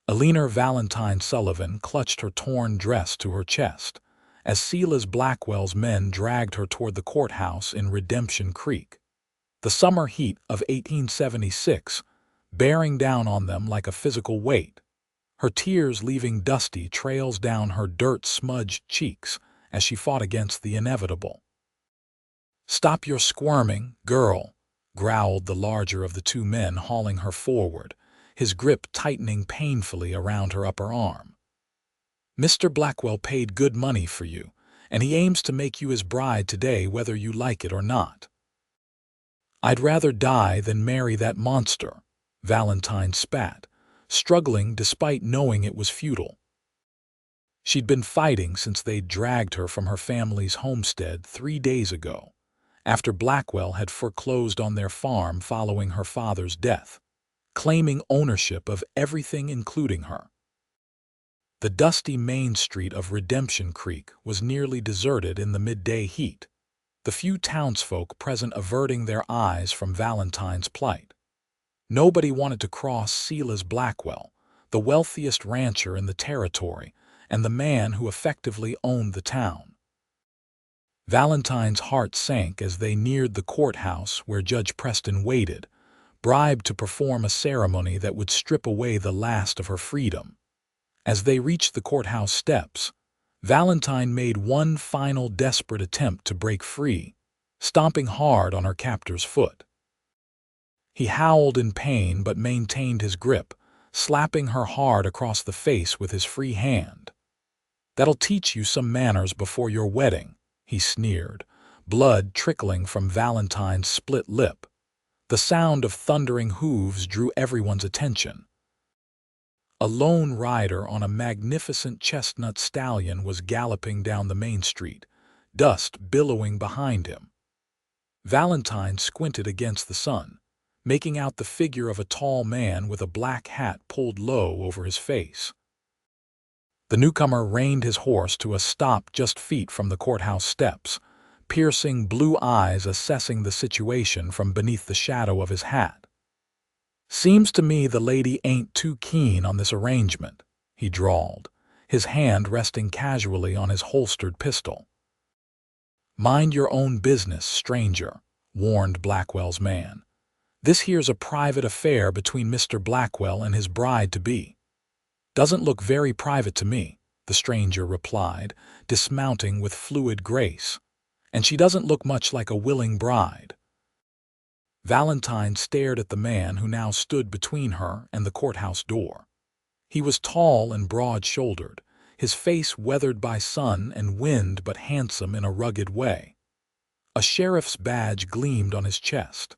Eleanor Valentine Sullivan clutched her torn dress to her chest as Silas Blackwell's men dragged her toward the courthouse in Redemption Creek. The summer heat of 1876 bearing down on them like a physical weight, her tears leaving dusty trails down her dirt-smudged cheeks as she fought against the inevitable. "Stop your squirming, girl," growled the larger of the two men hauling her forward, his grip tightening painfully around her upper arm. "Mr. Blackwell paid good money for you, and he aims to make you his bride today whether you like it or not." "I'd rather die than marry that monster," Valentine spat, struggling despite knowing it was futile. She'd been fighting since they'd dragged her from her family's homestead 3 days ago, after Blackwell had foreclosed on their farm following her father's death, claiming ownership of everything including her. The dusty main street of Redemption Creek was nearly deserted in the midday heat, the few townsfolk present averting their eyes from Valentine's plight. Nobody wanted to cross Silas Blackwell, the wealthiest rancher in the territory and the man who effectively owned the town. Valentine's heart sank as they neared the courthouse where Judge Preston waited, bribed to perform a ceremony that would strip away the last of her freedom. As they reached the courthouse steps, Valentine made one final desperate attempt to break free, stomping hard on her captor's foot. He howled in pain but maintained his grip, slapping her hard across the face with his free hand. "That'll teach you some manners before your wedding," he sneered, blood trickling from Valentine's split lip. The sound of thundering hooves drew everyone's attention. A lone rider on a magnificent chestnut stallion was galloping down the main street, dust billowing behind him. Valentine squinted against the sun, making out the figure of a tall man with a black hat pulled low over his face. The newcomer reined his horse to a stop just feet from the courthouse steps, piercing blue eyes assessing the situation from beneath the shadow of his hat. "Seems to me the lady ain't too keen on this arrangement," he drawled, his hand resting casually on his holstered pistol. "Mind your own business, stranger," warned Blackwell's man. "This here's a private affair between Mr. Blackwell and his bride-to-be." "Doesn't look very private to me," the stranger replied, dismounting with fluid grace. "And she doesn't look much like a willing bride." Valentine stared at the man who now stood between her and the courthouse door. He was tall and broad-shouldered, his face weathered by sun and wind but handsome in a rugged way. A sheriff's badge gleamed on his chest.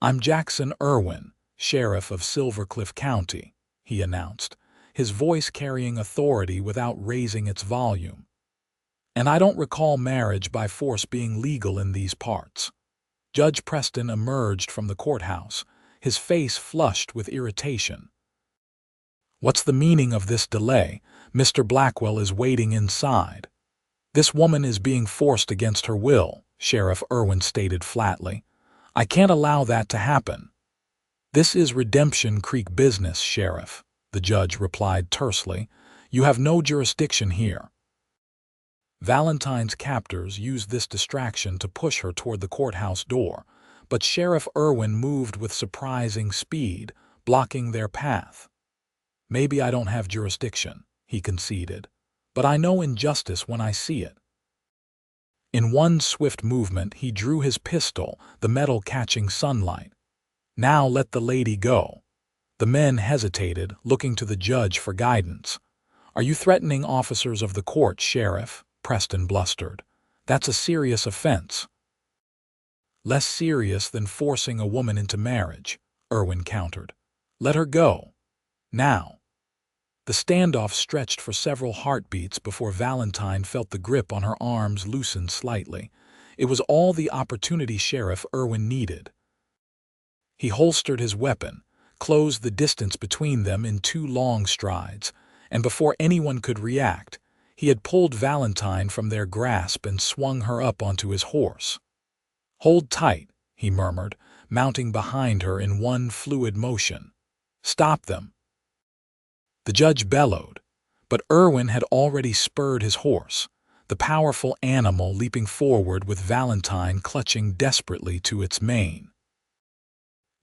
"I'm Jackson Irwin, Sheriff of Silver Cliff County," he announced, his voice carrying authority without raising its volume. "And I don't recall marriage by force being legal in these parts." Judge Preston emerged from the courthouse, his face flushed with irritation. "What's the meaning of this delay? Mr. Blackwell is waiting inside." "This woman is being forced against her will," Sheriff Irwin stated flatly. "I can't allow that to happen." "This is Redemption Creek business, Sheriff," the judge replied tersely. "You have no jurisdiction here." Valentine's captors used this distraction to push her toward the courthouse door, but Sheriff Irwin moved with surprising speed, blocking their path. "Maybe I don't have jurisdiction," he conceded, "but I know injustice when I see it." In one swift movement, he drew his pistol, the metal catching sunlight. "Now let the lady go." The men hesitated, looking to the judge for guidance. "Are you threatening officers of the court, Sheriff?" Preston blustered. "That's a serious offense." "Less serious than forcing a woman into marriage," Irwin countered. "Let her go. Now." The standoff stretched for several heartbeats before Valentine felt the grip on her arms loosen slightly. It was all the opportunity Sheriff Irwin needed. He holstered his weapon, closed the distance between them in 2 long strides, and before anyone could react, he had pulled Valentine from their grasp and swung her up onto his horse. "Hold tight," he murmured, mounting behind her in one fluid motion. "Stop them." The judge bellowed, but Irwin had already spurred his horse, the powerful animal leaping forward with Valentine clutching desperately to its mane.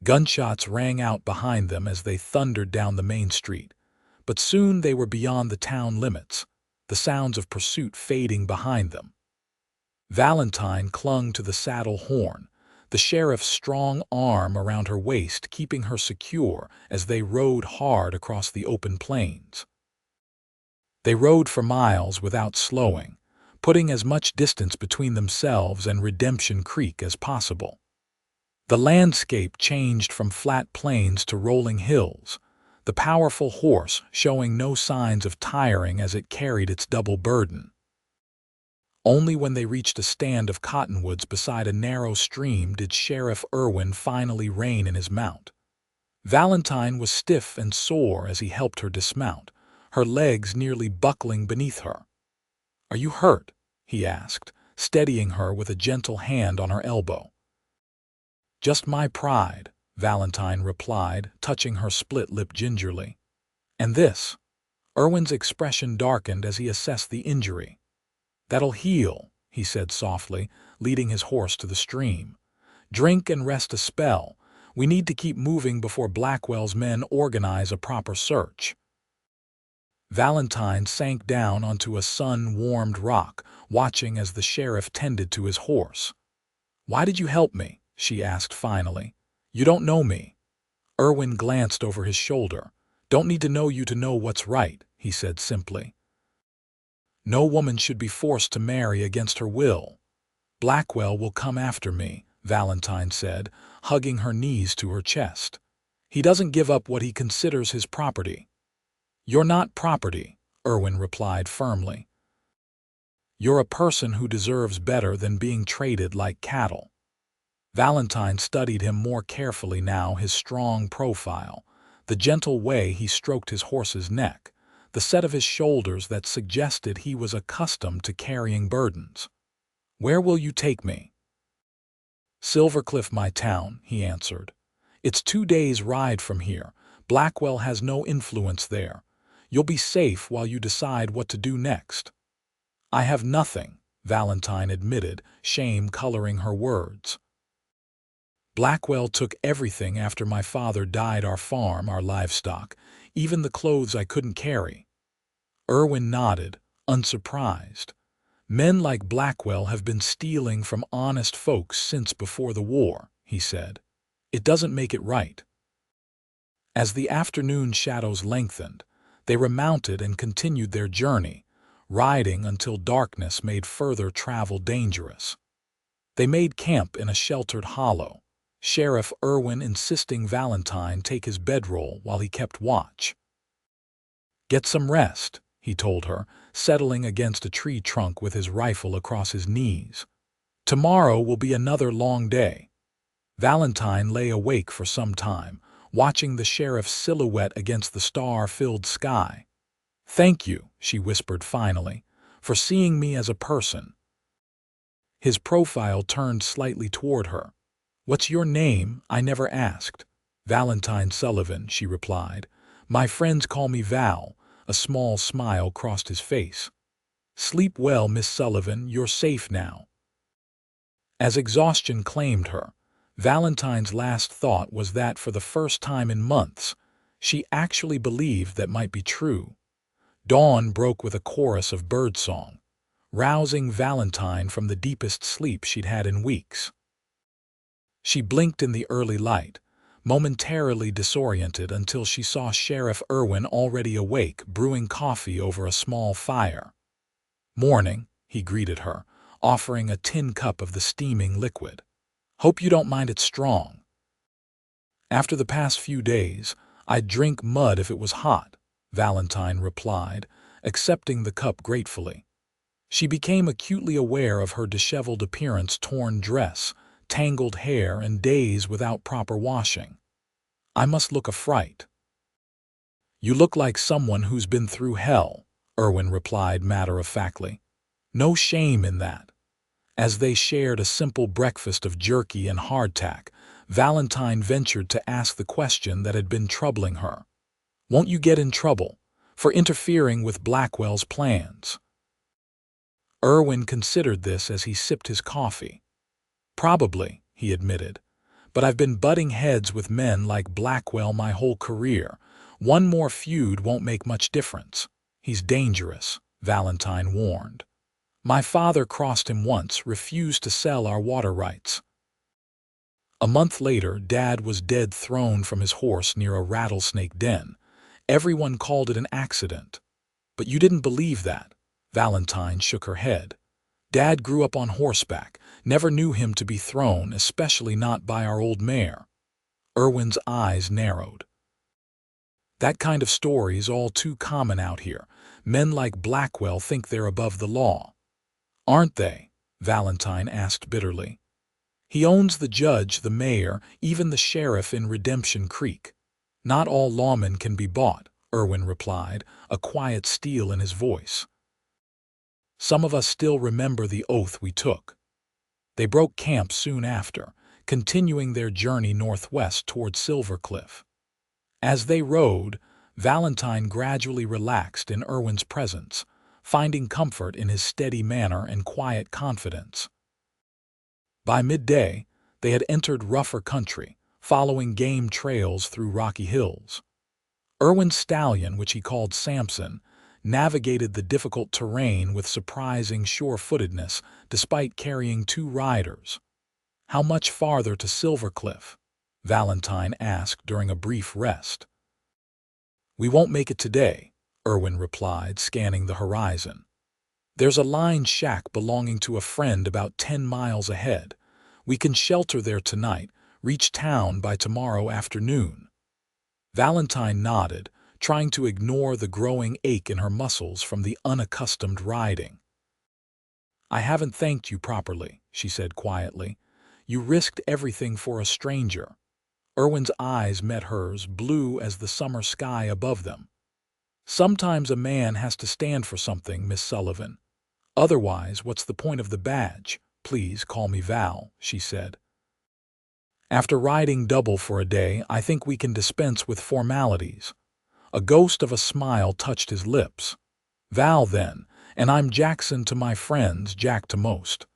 Gunshots rang out behind them as they thundered down the main street, but soon they were beyond the town limits, the sounds of pursuit fading behind them. Valentine clung to the saddle horn, the sheriff's strong arm around her waist keeping her secure as they rode hard across the open plains. They rode for miles without slowing, putting as much distance between themselves and Redemption Creek as possible. The landscape changed from flat plains to rolling hills, the powerful horse showing no signs of tiring as it carried its double burden. Only when they reached a stand of cottonwoods beside a narrow stream did Sheriff Irwin finally rein in his mount. Valentine was stiff and sore as he helped her dismount, her legs nearly buckling beneath her. "Are you hurt?" he asked, steadying her with a gentle hand on her elbow. "Just my pride," Valentine replied, touching her split lip gingerly. "And this?" Irwin's expression darkened as he assessed the injury. "That'll heal," he said softly, leading his horse to the stream. "Drink and rest a spell. We need to keep moving before Blackwell's men organize a proper search." Valentine sank down onto a sun-warmed rock, watching as the sheriff tended to his horse. "Why did you help me?" she asked finally. "You don't know me." Irwin glanced over his shoulder. "Don't need to know you to know what's right," he said simply. "No woman should be forced to marry against her will." "Blackwell will come after me," Valentine said, hugging her knees to her chest. "He doesn't give up what he considers his property." "You're not property," Irwin replied firmly. "You're a person who deserves better than being traded like cattle." Valentine studied him more carefully now, his strong profile, the gentle way he stroked his horse's neck, the set of his shoulders that suggested he was accustomed to carrying burdens. "Where will you take me?" "Silvercliff, my town," he answered. "It's 2 days' ride from here. Blackwell has no influence there. You'll be safe while you decide what to do next." "I have nothing," Valentine admitted, shame coloring her words. "Blackwell took everything after my father died, our farm, our livestock, even the clothes I couldn't carry." Irwin nodded, unsurprised. "Men like Blackwell have been stealing from honest folks since before the war," he said. "It doesn't make it right." As the afternoon shadows lengthened, they remounted and continued their journey, riding until darkness made further travel dangerous. They made camp in a sheltered hollow, Sheriff Irwin insisting Valentine take his bedroll while he kept watch. "Get some rest," he told her, settling against a tree trunk with his rifle across his knees. "Tomorrow will be another long day." Valentine lay awake for some time, watching the sheriff's silhouette against the star-filled sky. "Thank you," she whispered finally, "for seeing me as a person." His profile turned slightly toward her. "What's your name? I never asked." "Valentine Sullivan," she replied. "My friends call me Val." A small smile crossed his face. "Sleep well, Miss Sullivan. You're safe now." As exhaustion claimed her, Valentine's last thought was that for the first time in months, she actually believed that might be true. Dawn broke with a chorus of birdsong, rousing Valentine from the deepest sleep she'd had in weeks. She blinked in the early light, momentarily disoriented until she saw Sheriff Irwin already awake, brewing coffee over a small fire. "Morning," he greeted her, offering a tin cup of the steaming liquid. "Hope you don't mind it strong." "After the past few days, I'd drink mud if it was hot," Valentine replied, accepting the cup gratefully. She became acutely aware of her disheveled appearance, torn dress, tangled hair, and days without proper washing. "I must look a fright." "You look like someone who's been through hell," Irwin replied matter-of-factly. "No shame in that." As they shared a simple breakfast of jerky and hardtack, Valentine ventured to ask the question that had been troubling her. "Won't you get in trouble? for interfering with Blackwell's plans. Irwin considered this as he sipped his coffee. Probably, he admitted, but I've been butting heads with men like Blackwell my whole career. One more feud won't make much difference. He's dangerous, Valentine warned. My father crossed him once, refused to sell our water rights. A month later, Dad was dead, thrown from his horse near a rattlesnake den. Everyone called it an accident. But you didn't believe that. Valentine shook her head. Dad grew up on horseback, never knew him to be thrown, especially not by our old mare. Irwin's eyes narrowed. That kind of story's all too common out here. Men like Blackwell think they're above the law. Aren't they? Valentine asked bitterly. He owns the judge, the mayor, even the sheriff in Redemption Creek. Not all lawmen can be bought, Irwin replied, a quiet steel in his voice. Some of us still remember the oath we took. They broke camp soon after, continuing their journey northwest toward Silver Cliff. As they rode, Valentine gradually relaxed in Irwin's presence, finding comfort in his steady manner and quiet confidence. By midday, they had entered rougher country, following game trails through rocky hills. Irwin's stallion, which he called Samson, navigated the difficult terrain with surprising sure-footedness despite carrying 2 riders. How much farther to Silver Cliff? Valentine asked during a brief rest. We won't make it today, Irwin replied, scanning the horizon. There's a line shack belonging to a friend about 10 miles ahead. We can shelter there tonight, reach town by tomorrow afternoon. Valentine nodded, trying to ignore the growing ache in her muscles from the unaccustomed riding. I haven't thanked you properly, she said quietly. You risked everything for a stranger. Irwin's eyes met hers, blue as the summer sky above them. Sometimes a man has to stand for something, Miss Sullivan. Otherwise, what's the point of the badge? Please call me Val, she said. After riding double for a day, I think we can dispense with formalities. A ghost of a smile touched his lips. Val, then, and I'm Jackson to my friends, Jack to most.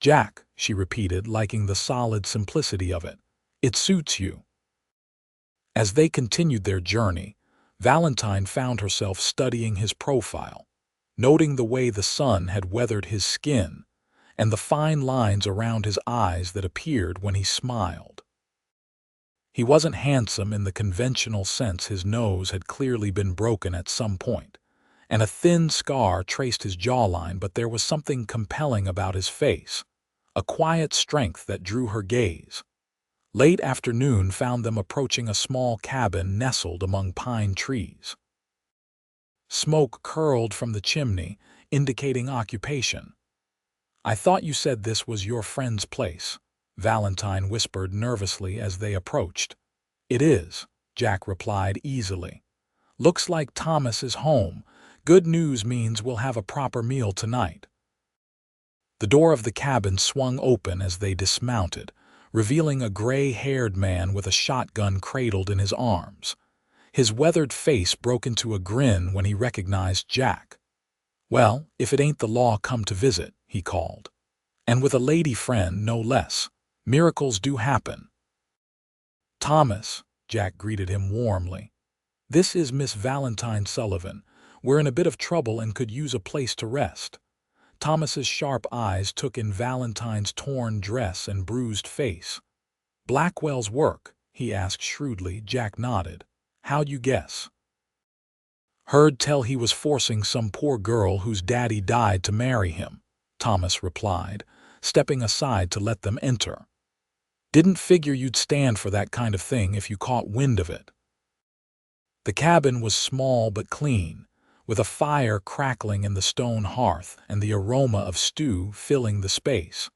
Jack, she repeated, liking the solid simplicity of it. It suits you. As they continued their journey, Valentine found herself studying his profile, noting the way the sun had weathered his skin and the fine lines around his eyes that appeared when he smiled. He wasn't handsome in the conventional sense. His nose had clearly been broken at some point, and a thin scar traced his jawline, but there was something compelling about his face, a quiet strength that drew her gaze. Late afternoon found them approaching a small cabin nestled among pine trees. Smoke curled from the chimney, indicating occupation. I thought you said this was your friend's place, Valentine whispered nervously as they approached. It is, Jack replied easily. Looks like Thomas is home. Good news means we'll have a proper meal tonight. The door of the cabin swung open as they dismounted, revealing a gray-haired man with a shotgun cradled in his arms. His weathered face broke into a grin when he recognized Jack. Well, if it ain't the law come to visit, he called. And with a lady friend, no less. Miracles do happen. Thomas, Jack greeted him warmly. This is Miss Valentine Sullivan. We're in a bit of trouble and could use a place to rest. Thomas's sharp eyes took in Valentine's torn dress and bruised face. Blackwell's work, he asked shrewdly. Jack nodded. How'd you guess? Heard tell he was forcing some poor girl whose daddy died to marry him, Thomas replied, stepping aside to let them enter. Didn't figure you'd stand for that kind of thing if you caught wind of it. The cabin was small but clean, with a fire crackling in the stone hearth and the aroma of stew filling the space.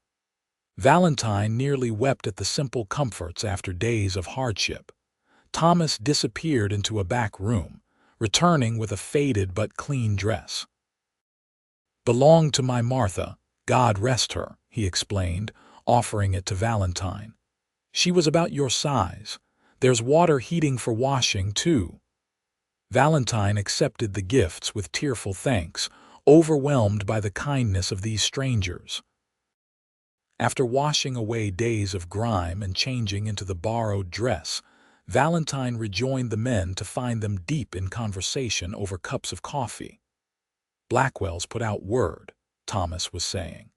Valentine nearly wept at the simple comforts after days of hardship. Thomas disappeared into a back room, returning with a faded but clean dress. Belonged to my Martha, God rest her, he explained, offering it to Valentine. She was about your size. There's water heating for washing, too. Valentine accepted the gifts with tearful thanks, overwhelmed by the kindness of these strangers. After washing away days of grime and changing into the borrowed dress, Valentine rejoined the men to find them deep in conversation over cups of coffee. "Blackwell's put out word," Thomas was saying,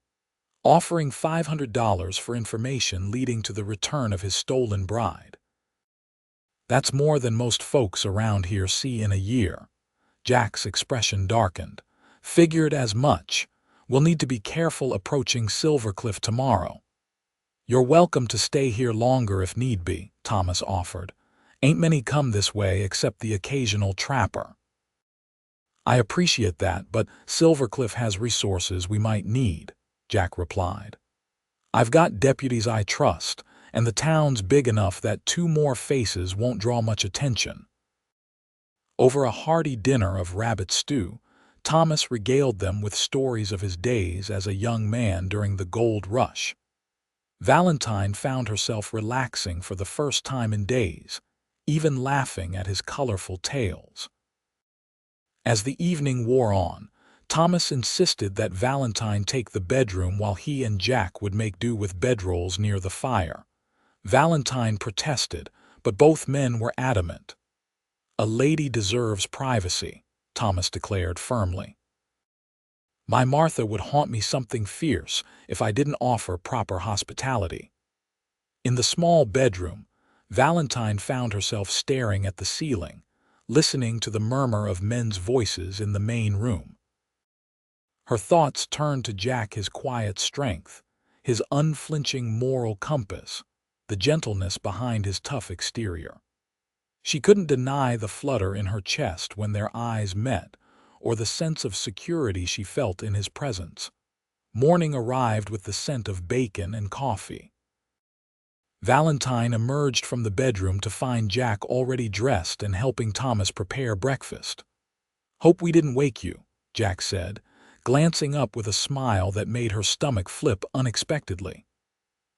offering $500 for information leading to the return of his stolen bride. "That's more than most folks around here see in a year." Jack's expression darkened. "Figured as much. We'll need to be careful approaching Silvercliff tomorrow." "You're welcome to stay here longer if need be," Thomas offered. "Ain't many come this way except the occasional trapper." "I appreciate that, but Silvercliff has resources we might need," Jack replied. "I've got deputies I trust, and the town's big enough that 2 more faces won't draw much attention." Over a hearty dinner of rabbit stew, Thomas regaled them with stories of his days as a young man during the gold rush. Valentine found herself relaxing for the first time in days, even laughing at his colorful tales. As the evening wore on, Thomas insisted that Valentine take the bedroom while he and Jack would make do with bedrolls near the fire. Valentine protested, but both men were adamant. "A lady deserves privacy," Thomas declared firmly. "My Martha would haunt me something fierce if I didn't offer proper hospitality." In the small bedroom, Valentine found herself staring at the ceiling, listening to the murmur of men's voices in the main room. Her thoughts turned to Jack, his quiet strength, his unflinching moral compass, the gentleness behind his tough exterior. She couldn't deny the flutter in her chest when their eyes met, or the sense of security she felt in his presence. Morning arrived with the scent of bacon and coffee. Valentine emerged from the bedroom to find Jack already dressed and helping Thomas prepare breakfast. "Hope we didn't wake you," Jack said, glancing up with a smile that made her stomach flip unexpectedly.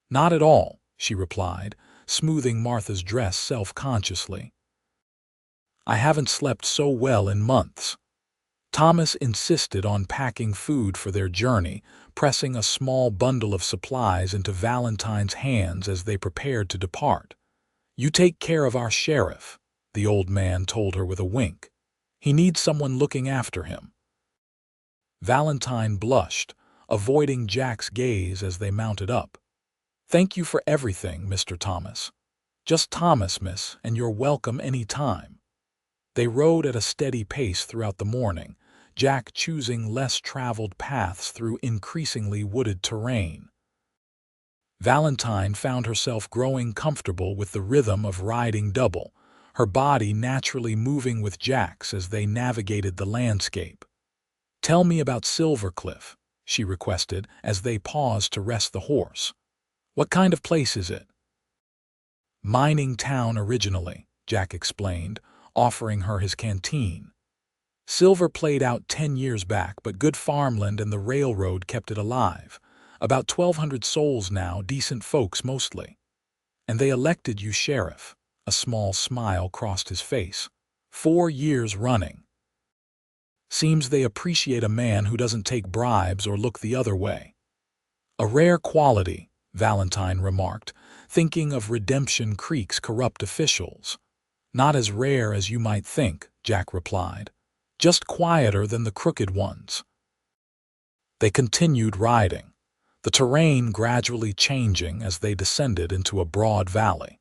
"Not at all," she replied, smoothing Martha's dress self-consciously. "I haven't slept so well in months." Thomas insisted on packing food for their journey, pressing a small bundle of supplies into Valentine's hands as they prepared to depart. "You take care of our sheriff," the old man told her with a wink. "He needs someone looking after him." Valentine blushed, avoiding Jack's gaze as they mounted up. "Thank you for everything, Mr. Thomas." "Just Thomas, miss, and you're welcome any time." They rode at a steady pace throughout the morning, Jack choosing less traveled paths through increasingly wooded terrain. Valentine found herself growing comfortable with the rhythm of riding double, her body naturally moving with Jack's as they navigated the landscape. "Tell me about Silvercliff," she requested as they paused to rest the horse. "What kind of place is it?" "Mining town originally," Jack explained, offering her his canteen. "Silver played out 10 years back, but good farmland and the railroad kept it alive. About 1,200 souls now, decent folks mostly." "And they elected you sheriff." A small smile crossed his face. 4 years running." "Seems they appreciate a man who doesn't take bribes or look the other way." "A rare quality," Valentine remarked, thinking of Redemption Creek's corrupt officials. "Not as rare as you might think," Jack replied. "Just quieter than the crooked ones." They continued riding, the terrain gradually changing as they descended into a broad valley.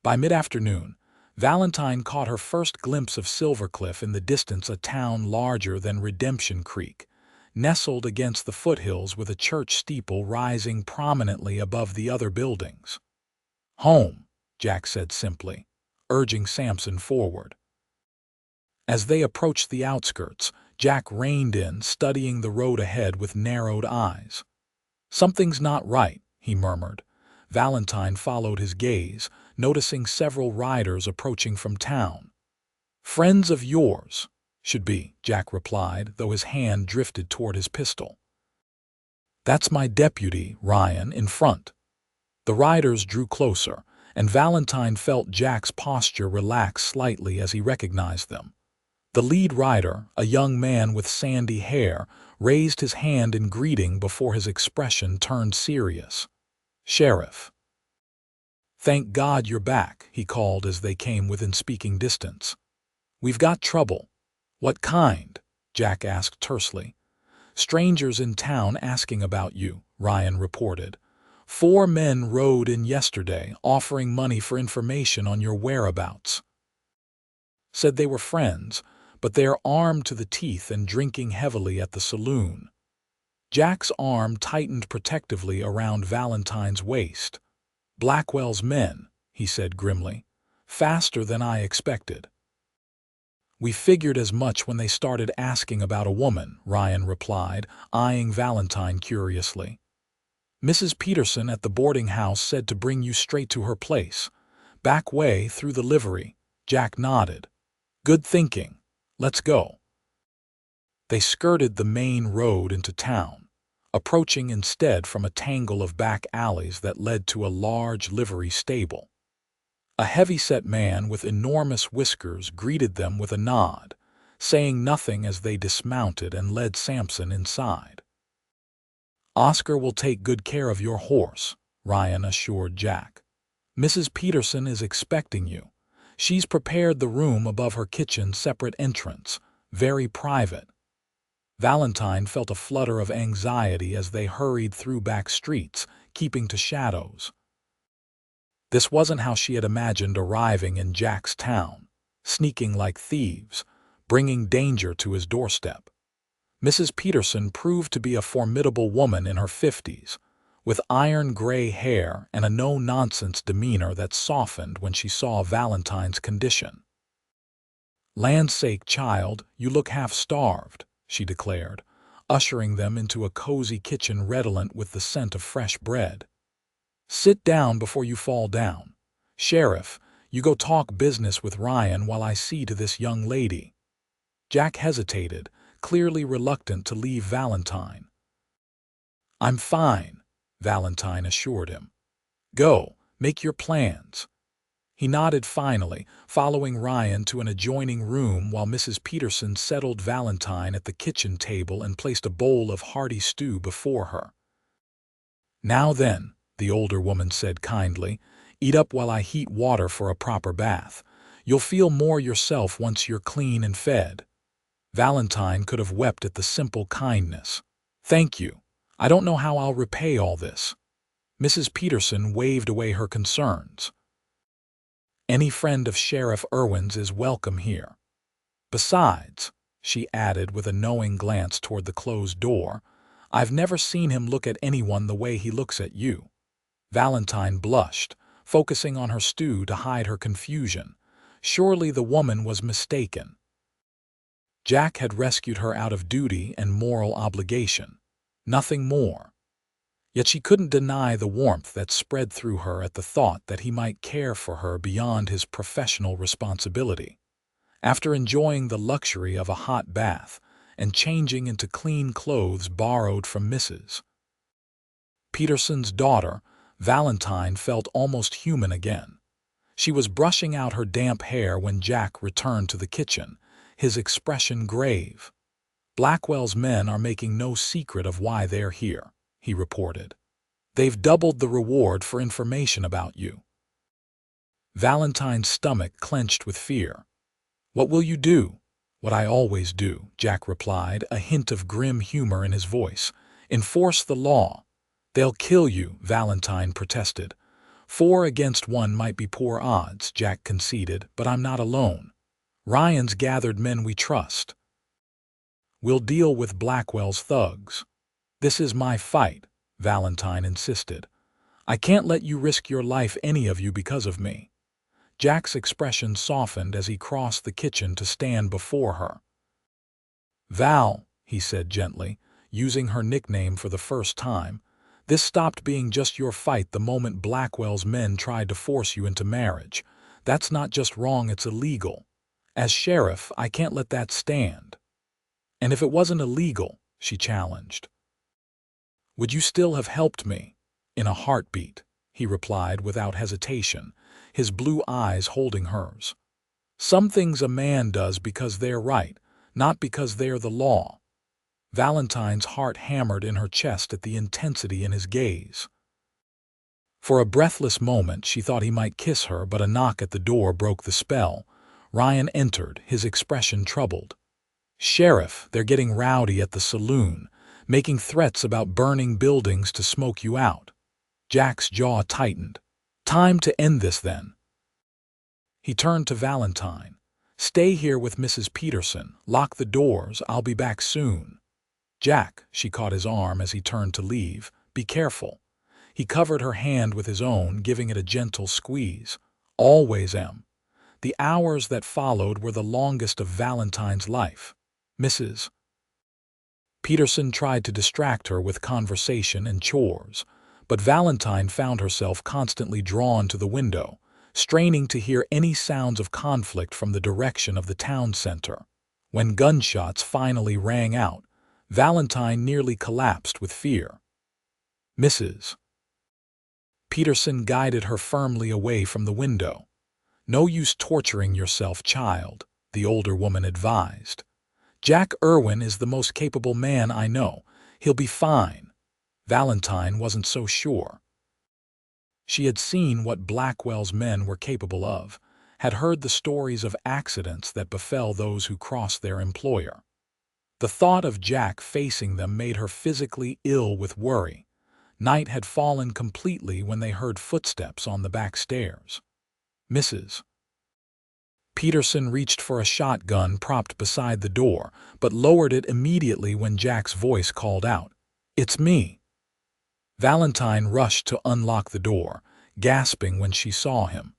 By mid-afternoon, Valentine caught her first glimpse of Silvercliff in the distance, a town larger than Redemption Creek, nestled against the foothills with a church steeple rising prominently above the other buildings. "Home," Jack said simply, urging Samson forward. As they approached the outskirts, Jack reined in, studying the road ahead with narrowed eyes. "Something's not right," he murmured. Valentine followed his gaze, noticing several riders approaching from town. "Friends of yours, should be," Jack replied, though his hand drifted toward his pistol. "That's my deputy, Ryan, in front." The riders drew closer, and Valentine felt Jack's posture relax slightly as he recognized them. The lead rider, a young man with sandy hair, raised his hand in greeting before his expression turned serious. "Sheriff." "Thank God you're back," he called as they came within speaking distance. "We've got trouble." "What kind?" Jack asked tersely. "Strangers in town asking about you," Ryan reported. "4 men rode in yesterday offering money for information on your whereabouts. Said they were friends, but they are armed to the teeth and drinking heavily at the saloon." Jack's arm tightened protectively around Valentine's waist. "Blackwell's men," he said grimly. "Faster than I expected." "We figured as much when they started asking about a woman," Ryan replied, eyeing Valentine curiously. "Mrs. Peterson at the boarding house said to bring you straight to her place. Back way through the livery." Jack nodded. "Good thinking. Let's go." They skirted the main road into town, approaching instead from a tangle of back alleys that led to a large livery stable. A heavy-set man with enormous whiskers greeted them with a nod, saying nothing as they dismounted and led Samson inside. "Oscar will take good care of your horse," Ryan assured Jack. "Mrs. Peterson is expecting you. She's prepared the room above her kitchen separate entrance, very private." Valentine felt a flutter of anxiety as they hurried through back streets, keeping to shadows. This wasn't how she had imagined arriving in Jack's town, sneaking like thieves, bringing danger to his doorstep. Mrs. Peterson proved to be a formidable woman in her 50s, with iron-gray hair and a no-nonsense demeanor that softened when she saw Valentine's condition. "Land's sake, child, you look half-starved," she declared, ushering them into a cozy kitchen redolent with the scent of fresh bread. "Sit down before you fall down. Sheriff, you go talk business with Ryan while I see to this young lady." Jack hesitated, clearly reluctant to leave Valentine. "I'm fine," Valentine assured him. "Go, make your plans." He nodded finally, following Ryan to an adjoining room while Mrs. Peterson settled Valentine at the kitchen table and placed a bowl of hearty stew before her. "Now then," the older woman said kindly, "eat up while I heat water for a proper bath. You'll feel more yourself once you're clean and fed." Valentine could have wept at the simple kindness. "Thank you. I don't know how I'll repay all this." Mrs. Peterson waved away her concerns. "Any friend of Sheriff Irwin's is welcome here. Besides," she added with a knowing glance toward the closed door, "I've never seen him look at anyone the way he looks at you." Valentine blushed, focusing on her stew to hide her confusion. Surely the woman was mistaken. Jack had rescued her out of duty and moral obligation. Nothing more. Yet she couldn't deny the warmth that spread through her at the thought that he might care for her beyond his professional responsibility. After enjoying the luxury of a hot bath and changing into clean clothes borrowed from Mrs. Peterson's daughter, Valentine felt almost human again. She was brushing out her damp hair when Jack returned to the kitchen, his expression grave. "Blackwell's men are making no secret of why they're here," he reported. "They've doubled the reward for information about you." Valentine's stomach clenched with fear. "What will you do?" "What I always do," Jack replied, a hint of grim humor in his voice. "Enforce the law." "They'll kill you," Valentine protested. 4 against 1 might be poor odds, Jack conceded, "but I'm not alone. Ryan's gathered men we trust. We'll deal with Blackwell's thugs." "This is my fight," Valentine insisted. "I can't let you risk your life, any of you, because of me." Jack's expression softened as he crossed the kitchen to stand before her. "Val," he said gently, using her nickname for the first time, "this stopped being just your fight the moment Blackwell's men tried to force you into marriage. That's not just wrong, it's illegal. As sheriff, I can't let that stand." "And if it wasn't illegal," she challenged, "would you still have helped me?" "In a heartbeat," he replied without hesitation, his blue eyes holding hers. Some things a man does because they're right, not because they're the law. Valentine's heart hammered in her chest at the intensity in his gaze. For a breathless moment she thought he might kiss her, but a knock at the door broke the spell. Ryan entered, his expression troubled. "Sheriff, they're getting rowdy at the saloon, making threats about burning buildings to smoke you out." Jack's jaw tightened. "Time to end this, then." He turned to Valentine. "Stay here with Mrs. Peterson. Lock the doors. I'll be back soon." "Jack," she caught his arm as he turned to leave, "be careful." He covered her hand with his own, giving it a gentle squeeze. "Always am." The hours that followed were the longest of Valentine's life. Mrs. Peterson tried to distract her with conversation and chores, but Valentine found herself constantly drawn to the window, straining to hear any sounds of conflict from the direction of the town center. When gunshots finally rang out, Valentine nearly collapsed with fear. Mrs. Peterson guided her firmly away from the window. "No use torturing yourself, child," the older woman advised. "Jack Irwin is the most capable man I know. He'll be fine." Valentine wasn't so sure. She had seen what Blackwell's men were capable of, had heard the stories of accidents that befell those who crossed their employer. The thought of Jack facing them made her physically ill with worry. Night had fallen completely when they heard footsteps on the back stairs. Mrs. Peterson reached for a shotgun propped beside the door, but lowered it immediately when Jack's voice called out, "It's me." Valentine rushed to unlock the door, gasping when she saw him.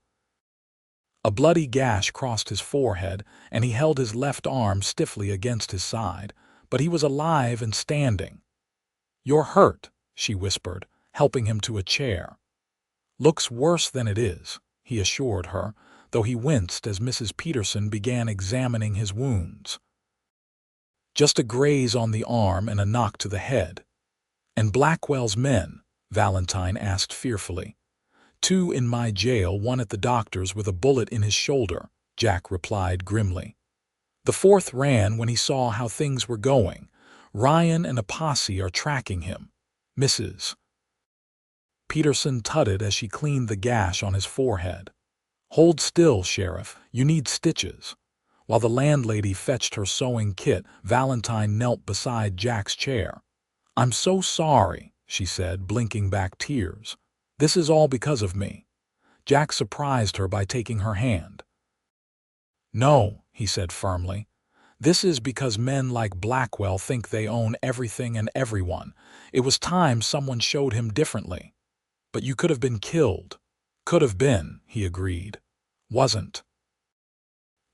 A bloody gash crossed his forehead, and he held his left arm stiffly against his side, but he was alive and standing. "You're hurt," she whispered, helping him to a chair. "Looks worse than it is," he assured her, though he winced as Mrs. Peterson began examining his wounds. "Just a graze on the arm and a knock to the head." "And Blackwell's men?" Valentine asked fearfully. "Two in my jail, one at the doctor's with a bullet in his shoulder," Jack replied grimly. "The fourth ran when he saw how things were going. Ryan and a posse are tracking him." Mrs. Peterson tutted as she cleaned the gash on his forehead. "Hold still, Sheriff. You need stitches." While the landlady fetched her sewing kit, Valentine knelt beside Jack's chair. "I'm so sorry," she said, blinking back tears. "This is all because of me." Jack surprised her by taking her hand. "No," he said firmly. "This is because men like Blackwell think they own everything and everyone. It was time someone showed him differently." "But you could have been killed." "Could have been," he agreed. "Wasn't."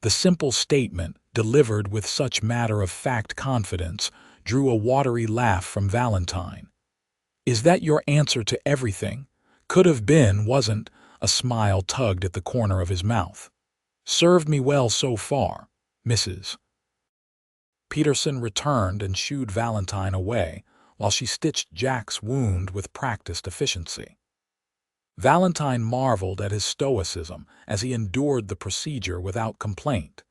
The simple statement, delivered with such matter-of-fact confidence, drew a watery laugh from Valentine. "Is that your answer to everything? Could have been, wasn't?" A smile tugged at the corner of his mouth. "Served me well so far." Mrs. Peterson returned and shooed Valentine away, while she stitched Jack's wound with practiced efficiency. Valentine marveled at his stoicism as he endured the procedure without complaint,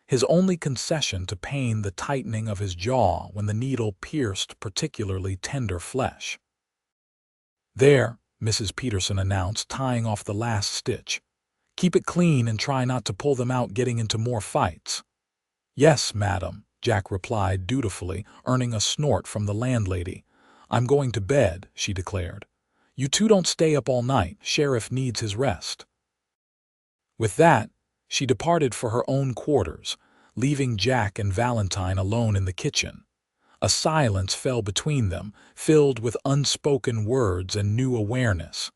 his only concession to pain the tightening of his jaw when the needle pierced particularly tender flesh. "There," Mrs. Peterson announced, tying off the last stitch. "Keep it clean and try not to pull them out getting into more fights." "Yes, madam," Jack replied dutifully, earning a snort from the landlady. "I'm going to bed," she declared. "You two don't stay up all night. Sheriff needs his rest." With that, she departed for her own quarters, leaving Jack and Valentine alone in the kitchen. A silence fell between them, filled with unspoken words and new awareness.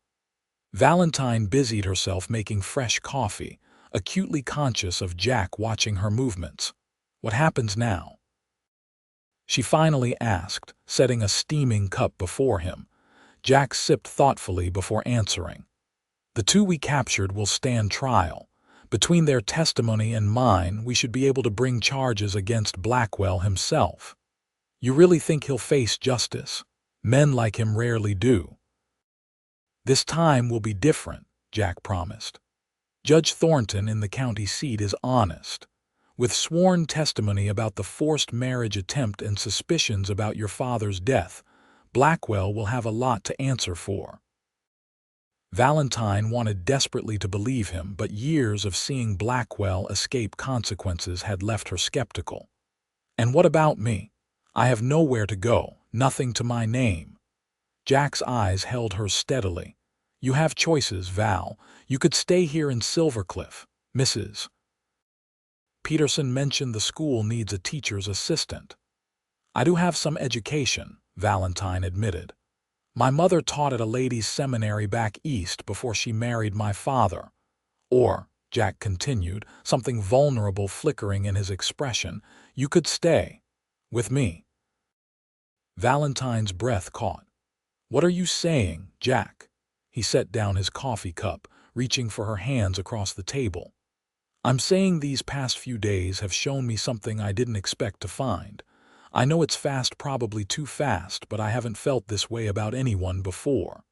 Valentine busied herself making fresh coffee, acutely conscious of Jack watching her movements. "What happens now?" she finally asked, setting a steaming cup before him. Jack sipped thoughtfully before answering. "The two we captured will stand trial. Between their testimony and mine, we should be able to bring charges against Blackwell himself." "You really think he'll face justice? Men like him rarely do." "This time will be different," Jack promised. "Judge Thornton in the county seat is honest. With sworn testimony about the forced marriage attempt and suspicions about your father's death, Blackwell will have a lot to answer for." Valentine wanted desperately to believe him, but years of seeing Blackwell escape consequences had left her skeptical. "And what about me? I have nowhere to go, nothing to my name." Jack's eyes held hers steadily. "You have choices, Val. You could stay here in Silvercliff. Mrs. Peterson mentioned the school needs a teacher's assistant." "I do have some education," Valentine admitted. "My mother taught at a ladies' seminary back east before she married my father." "Or," Jack continued, something vulnerable flickering in his expression, "you could stay with me." Valentine's breath caught. "What are you saying, Jack?" He set down his coffee cup, reaching for her hands across the table. "I'm saying these past few days have shown me something I didn't expect to find. I know it's fast, probably too fast, but I haven't felt this way about anyone before."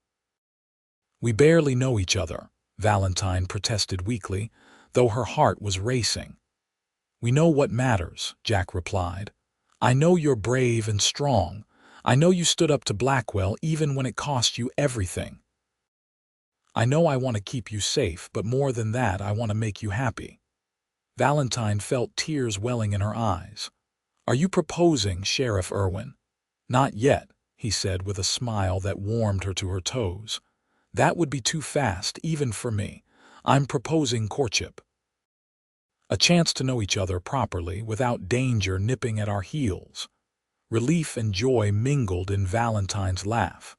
"We barely know each other," Valentine protested weakly, though her heart was racing. "We know what matters," Jack replied. "I know you're brave and strong. I know you stood up to Blackwell even when it cost you everything. I know I want to keep you safe, but more than that, I want to make you happy." Valentine felt tears welling in her eyes. "Are you proposing, Sheriff Irwin?" "Not yet," he said with a smile that warmed her to her toes. "That would be too fast, even for me. I'm proposing courtship. A chance to know each other properly without danger nipping at our heels." Relief and joy mingled in Valentine's laugh.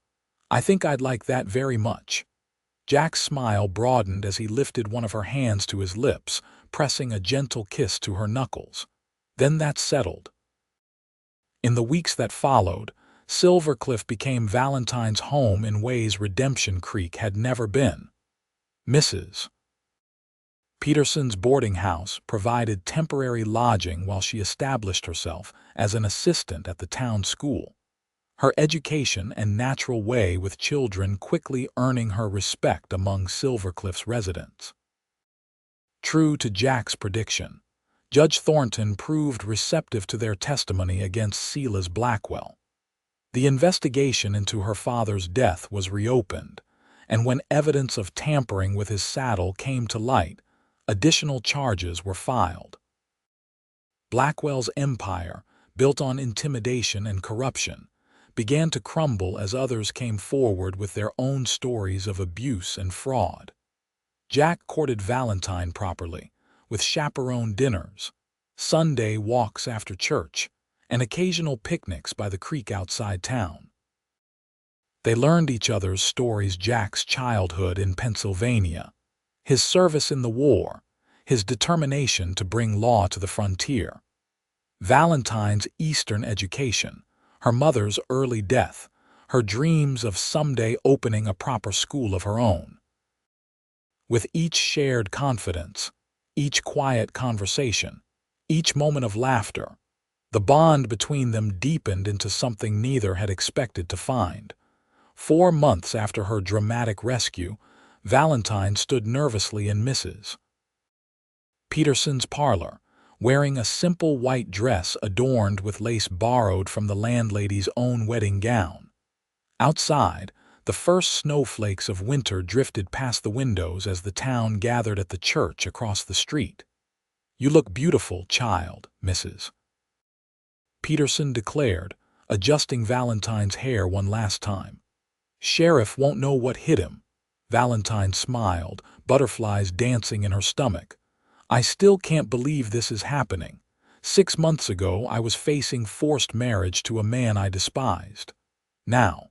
"I think I'd like that very much." Jack's smile broadened as he lifted one of her hands to his lips, pressing a gentle kiss to her knuckles. "Then that's settled." In the weeks that followed, Silvercliff became Valentine's home in ways Redemption Creek had never been. Mrs. Peterson's boarding house provided temporary lodging while she established herself as an assistant at the town school. Her education and natural way with children quickly earning her respect among Silvercliff's residents. True to Jack's prediction, Judge Thornton proved receptive to their testimony against Silas Blackwell. The investigation into her father's death was reopened, and when evidence of tampering with his saddle came to light, additional charges were filed. Blackwell's empire, built on intimidation and corruption, began to crumble as others came forward with their own stories of abuse and fraud. Jack courted Valentine properly, with chaperone dinners, Sunday walks after church, and occasional picnics by the creek outside town. They learned each other's stories: Jack's childhood in Pennsylvania, his service in the war, his determination to bring law to the frontier; Valentine's Eastern education, her mother's early death, her dreams of someday opening a proper school of her own. With each shared confidence, each quiet conversation, each moment of laughter, the bond between them deepened into something neither had expected to find. 4 months after her dramatic rescue, Valentine stood nervously in Mrs. Peterson's parlor, wearing a simple white dress adorned with lace borrowed from the landlady's own wedding gown. Outside, the first snowflakes of winter drifted past the windows as the town gathered at the church across the street. "You look beautiful, child," Mrs. Peterson declared, adjusting Valentine's hair one last time. "Sheriff won't know what hit him." Valentine smiled, butterflies dancing in her stomach. "I still can't believe this is happening. 6 months ago, I was facing forced marriage to a man I despised. Now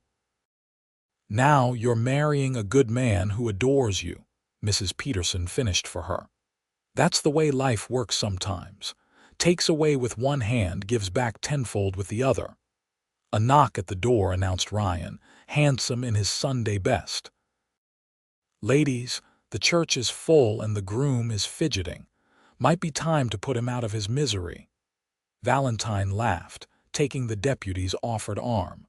you're marrying a good man who adores you," Mrs. Peterson finished for her. "That's the way life works sometimes. Takes away with one hand, gives back tenfold with the other." A knock at the door announced Ryan, handsome in his Sunday best. "Ladies, the church is full and the groom is fidgeting. Might be time to put him out of his misery." Valentine laughed, taking the deputy's offered arm.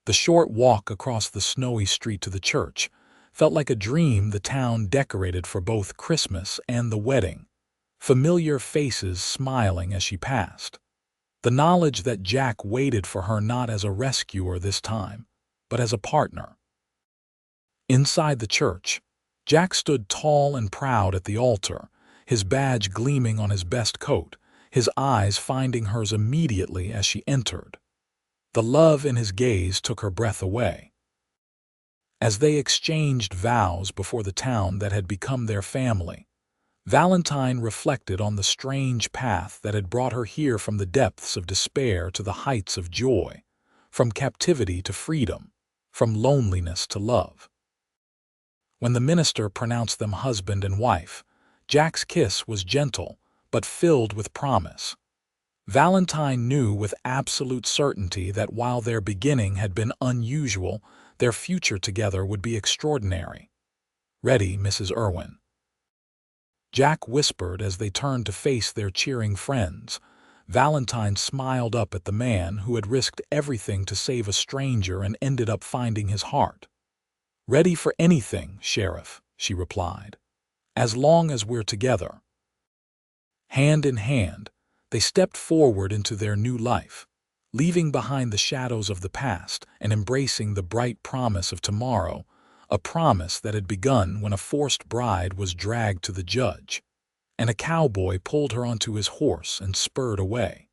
The short walk across the snowy street to the church felt like a dream the town decorated for both Christmas and the wedding, familiar faces smiling as she passed. The knowledge that Jack waited for her not as a rescuer this time, but as a partner. Inside the church, Jack stood tall and proud at the altar, his badge gleaming on his best coat, his eyes finding hers immediately as she entered. The love in his gaze took her breath away. As they exchanged vows before the town that had become their family, Valentine reflected on the strange path that had brought her here from the depths of despair to the heights of joy, from captivity to freedom, from loneliness to love. When the minister pronounced them husband and wife, Jack's kiss was gentle but filled with promise. Valentine knew with absolute certainty that while their beginning had been unusual, their future together would be extraordinary. "Ready, Mrs. Irwin?" Jack whispered as they turned to face their cheering friends. Valentine smiled up at the man who had risked everything to save a stranger and ended up finding his heart. "Ready for anything, Sheriff," she replied, "as long as we're together." Hand in hand, they stepped forward into their new life, leaving behind the shadows of the past and embracing the bright promise of tomorrow, a promise that had begun when a forced bride was dragged to the judge, and a cowboy pulled her onto his horse and spurred away.